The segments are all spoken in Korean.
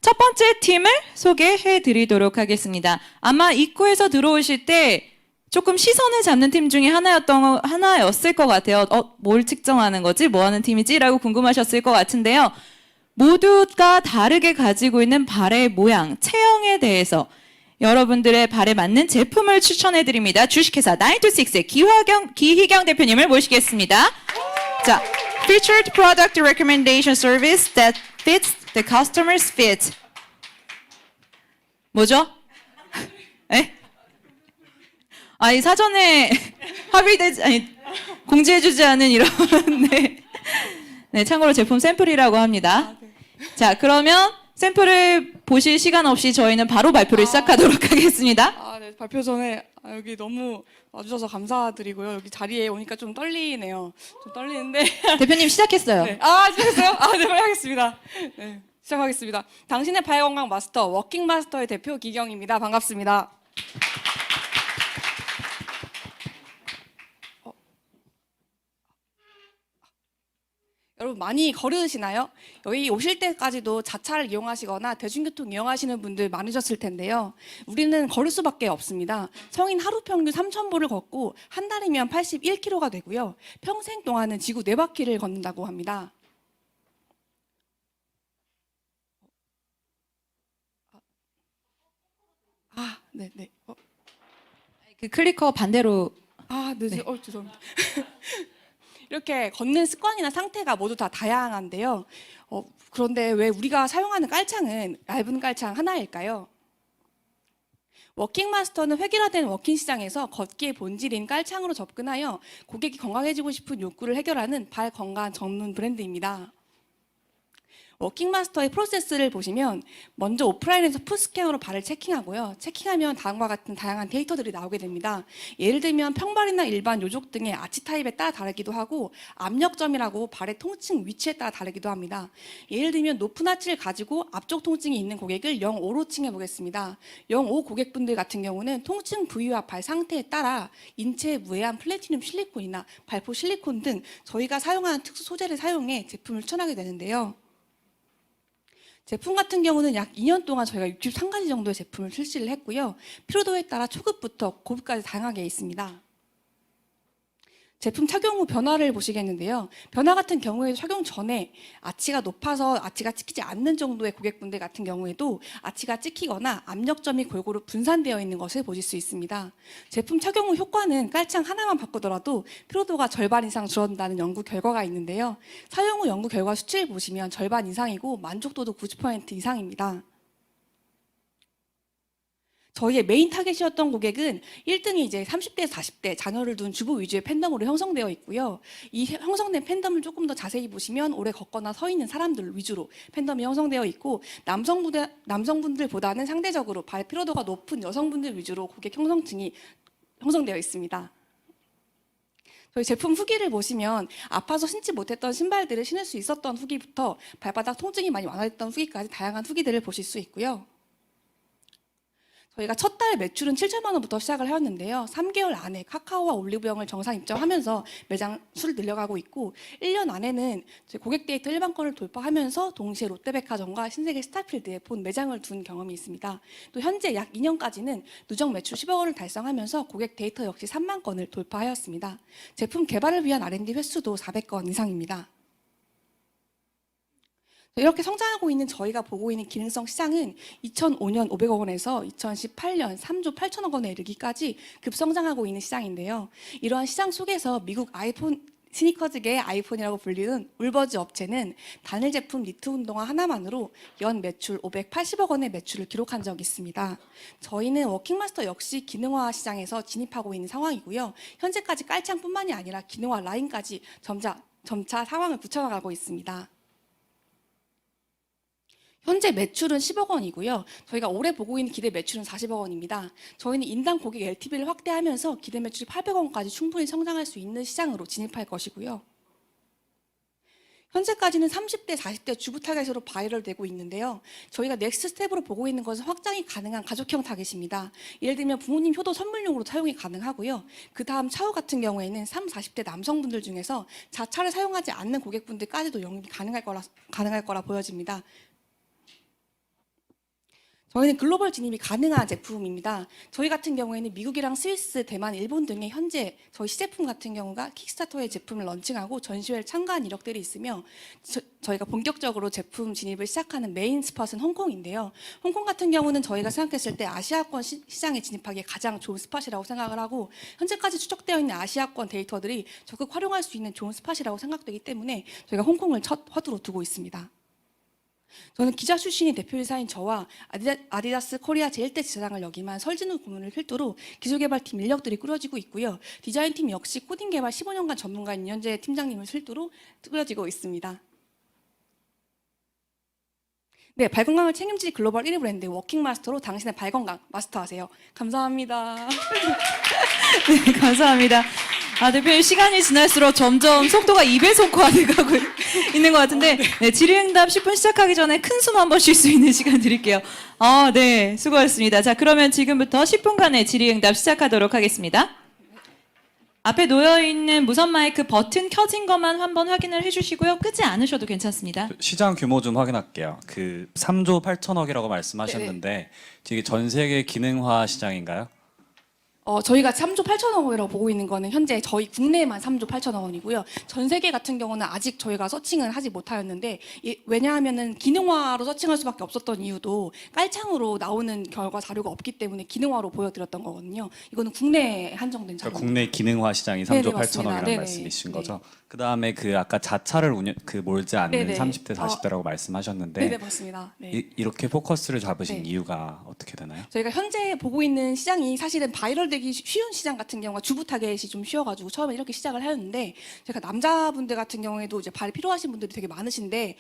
첫 번째 팀을 소개해 드리도록 하겠습니다. 아마 입구에서 들어오실 때 조금 시선을 잡는 팀 중에 하나였을 것 같아요. 뭘 측정하는 거지? 뭐 하는 팀이지? 라고 궁금하셨을 것 같은데요. 모두가 다르게 가지고 있는 발의 모양, 체형에 대해서 여러분들의 발에 맞는 제품을 추천해 드립니다. 주식회사 926의 기희경 대표님을 모시겠습니다. 자, Featured Product Recommendation Service that fits the customer's fit. 뭐죠? 에? 이 사전에 공지해주지 않은 이런, 네, 참고로 제품 샘플이라고 합니다. 자, 그러면 샘플을 보실 시간 없이 저희는 바로 발표를 시작하도록 하겠습니다. 네, 발표 전에 여기 너무 와주셔서 감사드리고요. 여기 자리에 오니까 좀 떨리네요. 좀 떨리는데. 대표님 시작했어요. 네. 시작했어요? 네, 하겠습니다. 네, 시작하겠습니다. 당신의 발 건강 마스터, 워킹 마스터의 대표 기경입니다. 반갑습니다. 여러분 많이 걸으시나요? 여기 오실 때까지도 자차를 이용하시거나 대중교통 이용하시는 분들 많으셨을 텐데요. 우리는 걸을 수밖에 없습니다. 성인 하루 평균 3,000보를 걷고 한 달이면 81km가 되고요. 평생 동안은 지구 4바퀴를 걷는다고 합니다. 네네. 그 클리커 반대로. 네. 죄송합니다. 이렇게 걷는 습관이나 상태가 모두 다 다양한데요. 그런데 왜 우리가 사용하는 깔창은 얇은 깔창 하나일까요? 워킹마스터는 획일화된 워킹 시장에서 걷기의 본질인 깔창으로 접근하여 고객이 건강해지고 싶은 욕구를 해결하는 발 건강 전문 브랜드입니다. 워킹마스터의 프로세스를 보시면 먼저 오프라인에서 풋스캐너로 발을 체킹하고요. 체킹하면 다음과 같은 다양한 데이터들이 나오게 됩니다. 예를 들면 평발이나 일반 요족 등의 아치 타입에 따라 다르기도 하고 압력점이라고 발의 통증 위치에 따라 다르기도 합니다. 예를 들면 높은 아치를 가지고 앞쪽 통증이 있는 고객을 0.5로 칭해 보겠습니다. 0.5 고객분들 같은 경우는 통증 부위와 발 상태에 따라 인체에 무해한 플래티늄 실리콘이나 발포 실리콘 등 저희가 사용하는 특수 소재를 사용해 제품을 추천하게 되는데요. 제품 같은 경우는 약 2년 동안 저희가 63가지 정도의 제품을 출시를 했고요. 피로도에 따라 초급부터 고급까지 다양하게 있습니다. 제품 착용 후 변화를 보시겠는데요. 변화 같은 경우에 착용 전에 아치가 높아서 아치가 찍히지 않는 정도의 고객분들 같은 경우에도 아치가 찍히거나 압력점이 골고루 분산되어 있는 것을 보실 수 있습니다. 제품 착용 후 효과는 깔창 하나만 바꾸더라도 피로도가 절반 이상 줄어든다는 연구 결과가 있는데요. 사용 후 연구 결과 수치를 보시면 절반 이상이고 만족도도 90% 이상입니다. 저희의 메인 타겟이었던 고객은 1등이 이제 30대에서 40대 자녀를 둔 주부 위주의 팬덤으로 형성되어 있고요. 이 형성된 팬덤을 조금 더 자세히 보시면 오래 걷거나 서 있는 사람들 위주로 팬덤이 형성되어 있고 남성분들보다는 상대적으로 발 피로도가 높은 여성분들 위주로 고객 형성층이 형성되어 있습니다. 저희 제품 후기를 보시면 아파서 신지 못했던 신발들을 신을 수 있었던 후기부터 발바닥 통증이 많이 완화됐던 후기까지 다양한 후기들을 보실 수 있고요. 저희가 첫 달 매출은 7천만 원부터 시작을 하였는데요. 3개월 안에 카카오와 올리브영을 정상 입점하면서 매장 수를 늘려가고 있고 1년 안에는 고객 데이터 1만 건을 돌파하면서 동시에 롯데백화점과 신세계 스타필드에 본 매장을 둔 경험이 있습니다. 또 현재 약 2년까지는 누적 매출 10억 원을 달성하면서 고객 데이터 역시 3만 건을 돌파하였습니다. 제품 개발을 위한 R&D 횟수도 400건 이상입니다. 이렇게 성장하고 있는 저희가 보고 있는 기능성 시장은 2005년 500억 원에서 2018년 3조 8천억 원에 이르기까지 급성장하고 있는 시장인데요. 이러한 시장 속에서 미국 아이폰 스니커즈계의 아이폰이라고 불리는 울버즈 업체는 단일 제품 니트 운동화 하나만으로 연 매출 580억 원의 매출을 기록한 적이 있습니다. 저희는 워킹마스터 역시 기능화 시장에서 진입하고 있는 상황이고요. 현재까지 깔창뿐만이 아니라 기능화 라인까지 점차 상황을 굳혀나가고 있습니다. 현재 매출은 10억 원이고요. 저희가 올해 보고 있는 기대 매출은 40억 원입니다. 저희는 인당 고객 LTV를 확대하면서 기대 매출이 800억 원까지 충분히 성장할 수 있는 시장으로 진입할 것이고요. 현재까지는 30대, 40대 주부 타겟으로 바이럴 되고 있는데요. 저희가 넥스트 스텝으로 보고 있는 것은 확장이 가능한 가족형 타겟입니다. 예를 들면 부모님 효도 선물용으로 사용이 가능하고요. 그 다음 차후 같은 경우에는 30, 40대 남성분들 중에서 자차를 사용하지 않는 고객분들까지도 영입이 가능할 거라 보여집니다. 저희는 글로벌 진입이 가능한 제품입니다. 저희 같은 경우에는 미국이랑 스위스, 대만, 일본 등의 현재 저희 시제품 같은 경우가 킥스타터의 제품을 런칭하고 전시회를 참가한 이력들이 있으며 저희가 본격적으로 제품 진입을 시작하는 메인 스팟은 홍콩인데요. 홍콩 같은 경우는 저희가 생각했을 때 아시아권 시장에 진입하기에 가장 좋은 스팟이라고 생각을 하고 현재까지 추적되어 있는 아시아권 데이터들이 적극 활용할 수 있는 좋은 스팟이라고 생각되기 때문에 저희가 홍콩을 첫 화두로 두고 있습니다. 저는 기자 출신인 대표이사인 저와 아디다스 코리아 제1대 지사장을 역임한 설진우 고문을 필두로 기술개발팀 인력들이 꾸려지고 있고요. 디자인팀 역시 코딩 개발 15년간 전문가인 이현재 팀장님을 필두로 꾸려지고 있습니다. 네, 발건강을 책임질 글로벌 1위 브랜드 워킹마스터로 당신의 발건강 마스터하세요. 감사합니다. 네, 감사합니다. 대표님 시간이 지날수록 점점 속도가 2배속화 돼가고 있는 것 같은데 네, 질의응답 10분 시작하기 전에 큰 숨 한번 쉴 수 있는 시간 드릴게요. 네, 수고하셨습니다. 자, 그러면 지금부터 10분간의 질의응답 시작하도록 하겠습니다. 앞에 놓여있는 무선 마이크 버튼 켜진 것만 한번 확인을 해주시고요. 끄지 않으셔도 괜찮습니다. 시장 규모 좀 확인할게요. 그 3조 8천억이라고 말씀하셨는데 이게 전 세계 기능화 시장인가요? 저희가 3조 8천억 원이라고 보고 있는 거는 현재 저희 국내만 3조 8천억 원이고요. 전 세계 같은 경우는 아직 저희가 서칭을 하지 못하였는데 왜냐하면은 기능화로 서칭할 수밖에 없었던 이유도 깔창으로 나오는 결과 자료가 없기 때문에 기능화로 보여드렸던 거거든요. 이거는 국내에 한정된 그러니까 자료. 국내 기능화 시장이 네네, 3조 맞습니다. 8천억이라는 네네. 말씀이신 네. 거죠? 그다음에 그 아까 자차를 몰지 않는 네네. 30대 40대라고 말씀하셨는데 네네, 맞습니다. 네. 이렇게 포커스를 잡으신 네. 이유가 어떻게 되나요? 저희가 현재 보고 있는 시장이 사실은 바이럴되기 쉬운 시장 같은 경우가 주부 타겟이 좀 쉬워가지고 처음에 이렇게 시작을 하였는데 제가 남자분들 같은 경우에도 이제 발 필요하신 분들이 되게 많으신데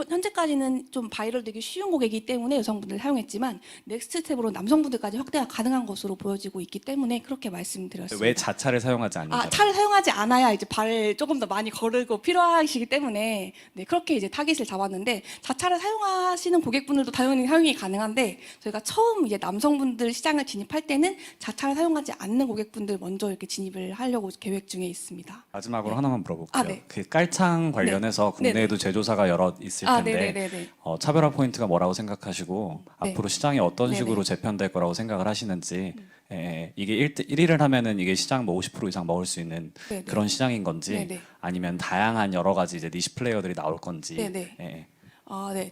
현재까지는 좀 바이럴되기 쉬운 고객이기 때문에 여성분들 사용했지만 넥스트 스텝으로 남성분들까지 확대가 가능한 것으로 보여지고 있기 때문에 그렇게 말씀드렸습니다. 왜 자차를 사용하지 않는지 차를 사용하지 않아야 이제 발을 조금 더 많이 거르고 필요하시기 때문에 네, 그렇게 이제 타깃을 잡았는데 자차를 사용하시는 고객분들도 당연히 사용이 가능한데 저희가 처음 이제 남성분들 시장을 진입할 때는 자차를 사용하지 않는 고객분들 먼저 이렇게 진입을 하려고 계획 중에 있습니다. 마지막으로 하나만 물어볼게요. 네. 그 깔창 관련해서 네. 국내에도 제조사가 여러 있을 텐데 네네네. 차별화 포인트가 뭐라고 생각하시고 네. 앞으로 시장이 어떤 네네. 식으로 재편될 거라고 생각을 하시는지 이게 1위를 하면은 이게 시장 뭐 50% 이상 먹을 수 있는 네네. 그런 시장인 건지 네네. 아니면 다양한 여러 가지 이제 니시 플레이어들이 나올 건지 네네. 네.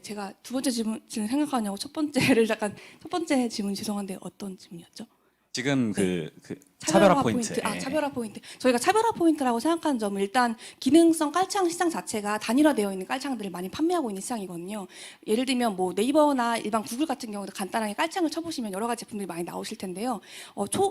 제가 두 번째 질문 생각하냐고 첫 번째 질문 죄송한데 어떤 질문이었죠? 지금 그 차별화 포인트. 차별화 포인트. 저희가 차별화 포인트라고 생각하는 점은 일단 기능성 깔창 시장 자체가 단일화되어 있는 깔창들을 많이 판매하고 있는 시장이거든요. 예를 들면 뭐 네이버나 일반 구글 같은 경우도 간단하게 깔창을 쳐보시면 여러 가지 제품들이 많이 나오실 텐데요.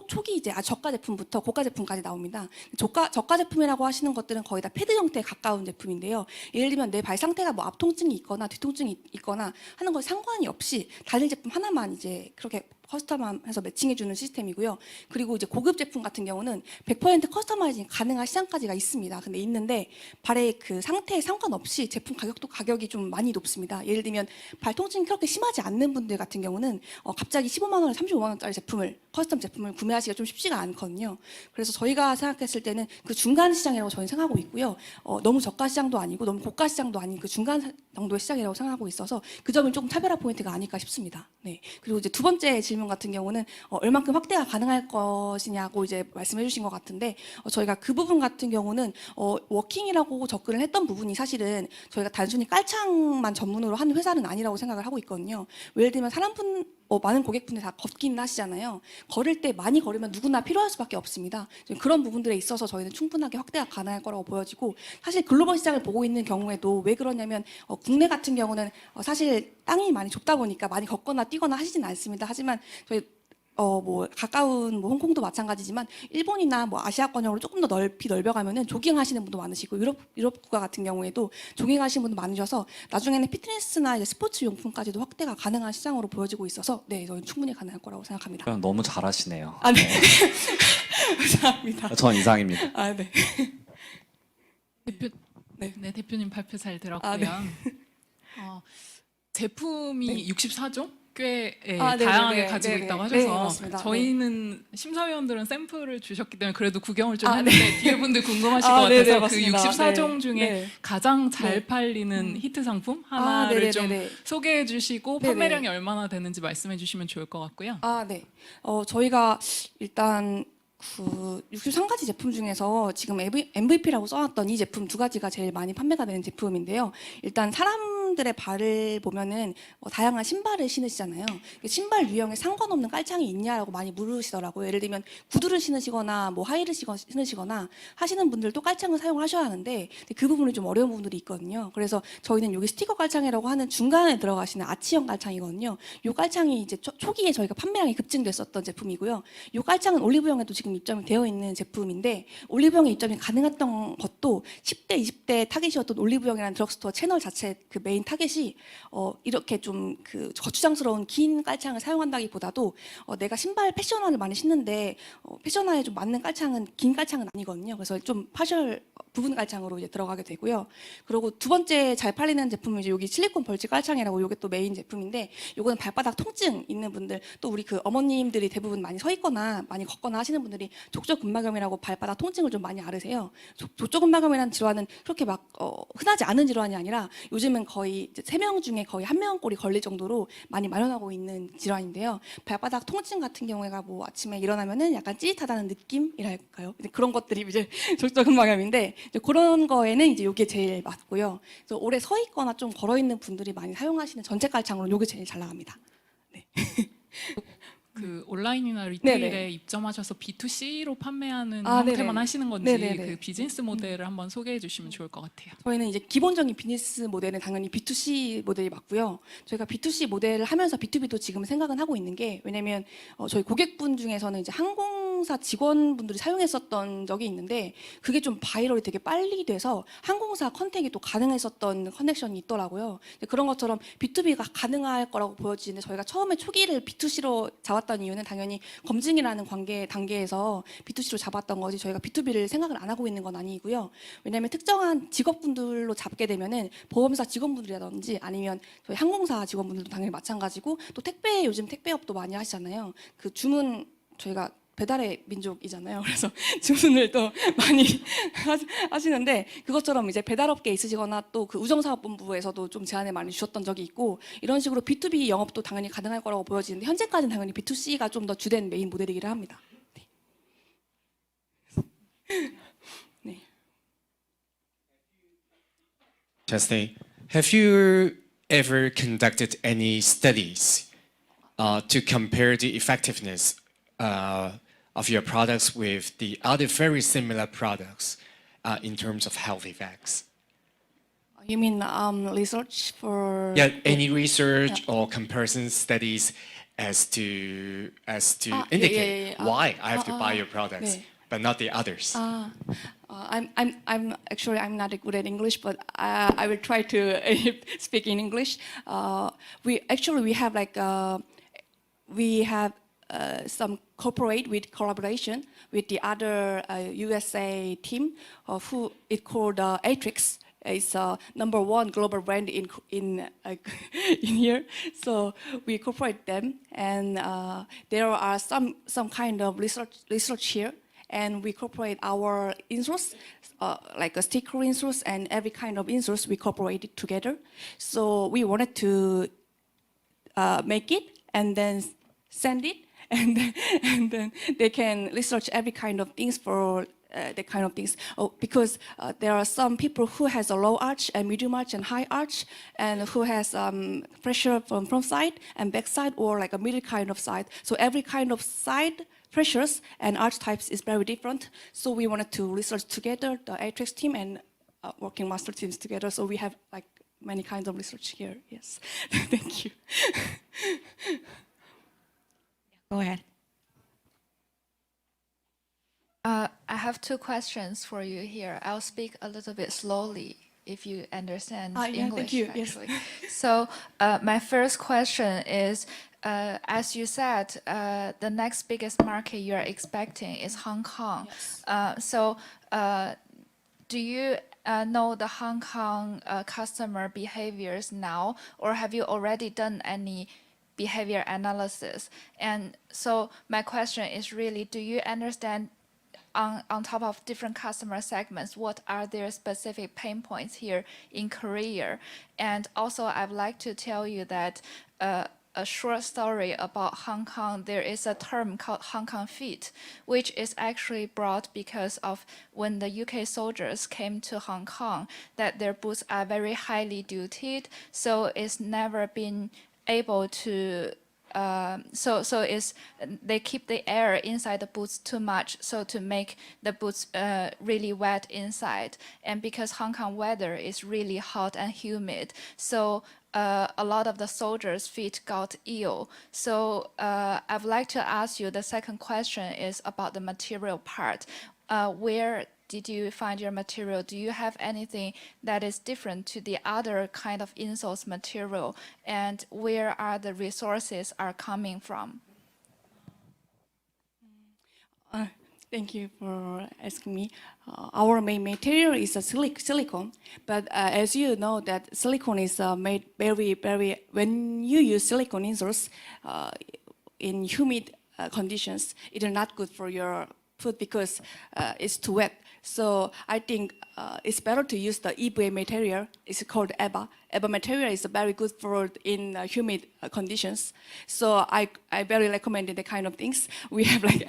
초기 이제 저가 제품부터 고가 제품까지 나옵니다. 저가 제품이라고 하시는 것들은 거의 다 패드 형태에 가까운 제품인데요. 예를 들면 내 발 상태가 뭐 앞 통증이 있거나 뒤 통증이 있거나 하는 거 상관이 없이 단일 제품 하나만 이제 그렇게 커스텀해서 매칭해주는 시스템이고요. 그리고 이제 고급 제품 같은 경우는 100% 커스터마이징 가능한 시장까지가 있습니다. 근데 있는데 발의 그 상태에 상관없이 제품 가격이 좀 많이 높습니다. 예를 들면 발 통증이 그렇게 심하지 않는 분들 같은 경우는 갑자기 15만 원에 35만 원짜리 커스텀 제품을 구매하기가 좀 쉽지가 않거든요. 그래서 저희가 생각했을 때는 그 중간 시장이라고 저는 생각하고 있고요. 너무 저가 시장도 아니고 너무 고가 시장도 아닌 그 중간 정도의 시장이라고 생각하고 있어서 그 점이 조금 차별화 포인트가 아닐까 싶습니다. 네. 그리고 이제 두 번째 질문 같은 경우는 얼만큼 확대가 가능할 것이냐고 이제 말씀해 주신 것 같은데 저희가 그 부분 같은 경우는 워킹이라고 접근을 했던 부분이 사실은 저희가 단순히 깔창만 전문으로 하는 회사는 아니라고 생각을 하고 있거든요. 예를 들면 많은 고객분들 다 걷기는 하시잖아요. 걸을 때 많이 걸으면 누구나 필요할 수밖에 없습니다. 그런 부분들에 있어서 저희는 충분하게 확대가 가능할 거라고 보여지고 사실 글로벌 시장을 보고 있는 경우에도 왜 그러냐면 국내 같은 경우는 사실 땅이 많이 좁다 보니까 많이 걷거나 뛰거나 하시진 않습니다. 하지만 저희 가까운 홍콩도 마찬가지지만 일본이나 아시아권역으로 조금 더 넓혀가면은 조깅하시는 분도 많으시고 유럽 국가 같은 경우에도 조깅하시는 분도 많으셔서 나중에는 피트니스나 이제 스포츠 용품까지도 확대가 가능한 시장으로 보여지고 있어서 네, 저는 충분히 가능할 거라고 생각합니다. 그냥 너무 잘하시네요. 네. 감사합니다. 전 이상입니다. 네. 대표님 발표 잘 들었고요. 네. 제품이 64종? 꽤 아, 네네네. 다양하게 가지고 네네. 있다고 네, 하셔서 맞습니다. 저희는 심사위원들은 샘플을 주셨기 때문에 그래도 구경을 좀 아, 했는데 뒤에 분들 궁금하실 아, 것 네네, 같아서 그 맞습니다. 64종 네. 중에 네. 가장 잘 네. 팔리는 히트 상품 아, 하나를 좀 네네네네. 소개해 주시고 네네. 판매량이 얼마나 되는지 말씀해 주시면 좋을 것 같고요. 아, 네. 저희가 일단 그 63가지 제품 중에서 지금 MVP라고 써놨던 이 제품 두 가지가 제일 많이 판매가 되는 제품인데요. 일단 사람들의 발을 보면은 다양한 신발을 신으시잖아요. 신발 유형에 상관없는 깔창이 있냐라고 많이 물으시더라고요. 예를 들면 구두를 신으시거나 뭐 하이를 신으시거나 하시는 분들도 깔창을 사용하셔야 하는데 그 부분이 좀 어려운 부분들이 있거든요. 그래서 저희는 여기 스티커 깔창이라고 하는 중간에 들어가시는 아치형 깔창이거든요. 이 깔창이 이제 초기에 저희가 판매량이 급증됐었던 제품이고요. 이 깔창은 올리브영에도 지금 입점이 되어 있는 제품인데 올리브영에 입점이 가능했던 것도 10대, 20대 타겟이었던 올리브영이라는 드럭스토어 채널 자체 그 메인 타겟이 이렇게 좀 그 거추장스러운 긴 깔창을 사용한다기보다도 내가 신발 패셔너를 많이 신는데 패셔너에 좀 맞는 깔창은 긴 깔창은 아니거든요. 그래서 좀 파셜 부분 깔창으로 이제 들어가게 되고요. 그리고 두 번째 잘 팔리는 제품은 이제 여기 실리콘 벌집 깔창이라고 이게 또 메인 제품인데 요거는 발바닥 통증 있는 분들 또 우리 그 어머님들이 대부분 많이 서 있거나 많이 걷거나 하시는 분들이 족저근막염이라고 발바닥 통증을 좀 많이 앓으세요. 족저근막염이라는 질환은 그렇게 막 흔하지 않은 질환이 아니라 요즘은 거의 3명 중에 거의 1명꼴이 걸릴 정도로 많이 만연하고 있는 질환인데요. 발바닥 통증 같은 경우에가 뭐 아침에 일어나면은 약간 찌릿하다는 느낌이랄까요? 그런 것들이 이제 족저근막염인데 이제 그런 거에는 이제 이게 제일 맞고요. 그래서 오래 서 있거나 좀 걸어 있는 분들이 많이 사용하시는 전체 깔창으로 이게 제일 잘 나갑니다. 그 온라인이나 리테일에 네네. 입점하셔서 B2C로 판매하는 아, 형태만 네네네. 하시는 건지 네네네. 그 비즈니스 모델을 한번 소개해 주시면 좋을 것 같아요. 저희는 이제 기본적인 비즈니스 모델은 당연히 B2C 모델이 맞고요. 저희가 B2C 모델을 하면서 B2B도 지금 생각은 하고 있는 게 왜냐면 저희 고객분 중에서는 이제 항공사 직원분들이 사용했었던 적이 있는데 그게 좀 바이럴이 되게 빨리 돼서 항공사 컨택이 또 가능했었던 커넥션이 있더라고요. 그런 것처럼 B2B가 가능할 거라고 보여지는데 저희가 처음에 초기를 B2C로 잡았던 이유는 당연히 검증이라는 단계에서 B2C로 잡았던 거지 저희가 B2B를 생각을 안 하고 있는 건 아니고요. 왜냐하면 특정한 직업분들로 잡게 되면은 보험사 직원분들이라든지 아니면 저희 항공사 직원분들도 당연히 마찬가지고 또 요즘 택배업도 많이 하시잖아요. 그 주문 저희가 배달의 민족이잖아요. 그래서 주문을 또 많이 하시는데 그것처럼 이제 배달업계에 있으시거나 또 그 우정사업본부에서도 좀 제안을 많이 주셨던 적이 있고 이런 식으로 B2B 영업도 당연히 가능할 거라고 보여지는데 현재까지는 당연히 B2C가 좀 더 주된 메인 모델이기를 합니다. 네. Testing. Have you ever conducted any studies to compare the effectiveness of your products with the other very similar products in terms of health effects? You mean research for? Yeah, any research or comparison studies as to indicate why I have to buy your products, 네. but not the others. I'm actually I'm not good at English, but I will try to speak in English. We have like we have some collaboration with the other USA team who it called Atrix. It's #1 global brand in in here. So we cooperate them, and there are some kind of research here, and we cooperate our insource, like a sticker insource and every kind of insource. We cooperate it together. So we wanted to make it and then send it, and then they can research every kind of things for. The kind of things because there are some people who has a low arch and medium arch and high arch and who has pressure from front side and back side or like a middle kind of side. So every kind of side pressures and arch types is very different. So we wanted to research together, the Atrix team and working master teams together. So we have like many kinds of research here. Yes, thank you. Go ahead. I have two questions for you here. I'll speak a little bit slowly if you understand Yeah, English. thank you. Yes. Actually. So my first question is, as you said, the next biggest market you are expecting is Hong Kong. So do you know the Hong Kong customer behaviors now, or have you already done any behavior analysis. And so my question is really, do you understand on top of different customer segments, what are their specific pain points here in Korea? And also, I'd like to tell you that a short story about Hong Kong, there is a term called Hong Kong feet, which is actually brought because of when the UK soldiers came to Hong Kong, that their boots are very highly dutied, so it's never been able to they keep the air inside the boots too much, so to make the boots really wet inside. And because Hong Kong weather is really hot and humid, so a lot of the soldiers' feet got ill. So I'd like to ask you, the second question is about the material part. Where did you find your material? Do you have anything that is different to the other kind of insoles material? And where are the resources are coming from? Thank you for asking me. Our main material is a silicone, but as you know that silicone is made very, when you use silicone insoles in humid conditions, it is not good for your foot because it's too wet. So I think it's better to use the EVA material. It's called EVA. EVA material is very good for in humid conditions. So I very recommend the kind of things. We have like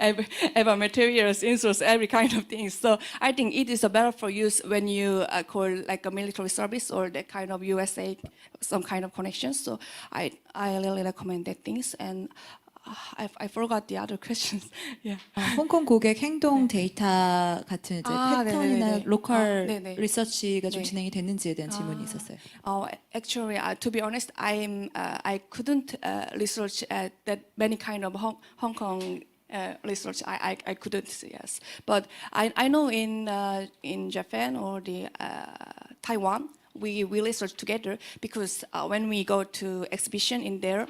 EVA materials, insoles, every kind of things. So I think it is better for use when you call like a military service or that kind of USA, some kind of connections. So I really recommend that things. And I forgot the other questions. Yeah. 홍콩 고객 행동 데이터 같은 이제 패턴이나 네네네. 로컬 네네. 리서치가 좀 네. 진행이 됐는지에 대한 질문이 있었어요. Actually, to be honest, I couldn't research that many kind of Hong Kong research. I couldn't, yes. But I know in Japan or the Taiwan, we research together because when we go to exhibition in there,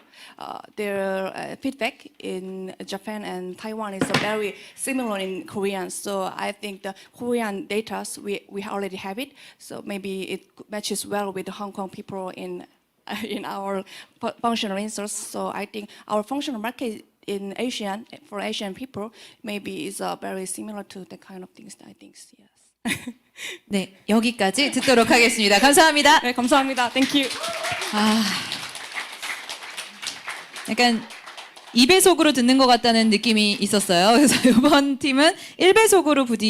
their feedback in Japan and Taiwan is very similar in Korean. So I think the Korean data we already have it. So maybe it matches well with the Hong Kong people in our functional insoles. So I think our functional market in for Asian people maybe is very similar to the kind of things I think. Yes. 네, 여기까지 듣도록 하겠습니다. 감사합니다. 네, 감사합니다. Thank you. 약간 2배속으로 듣는 것 같다는 느낌이 있었어요. 그래서 이번 팀은 1배속으로 부디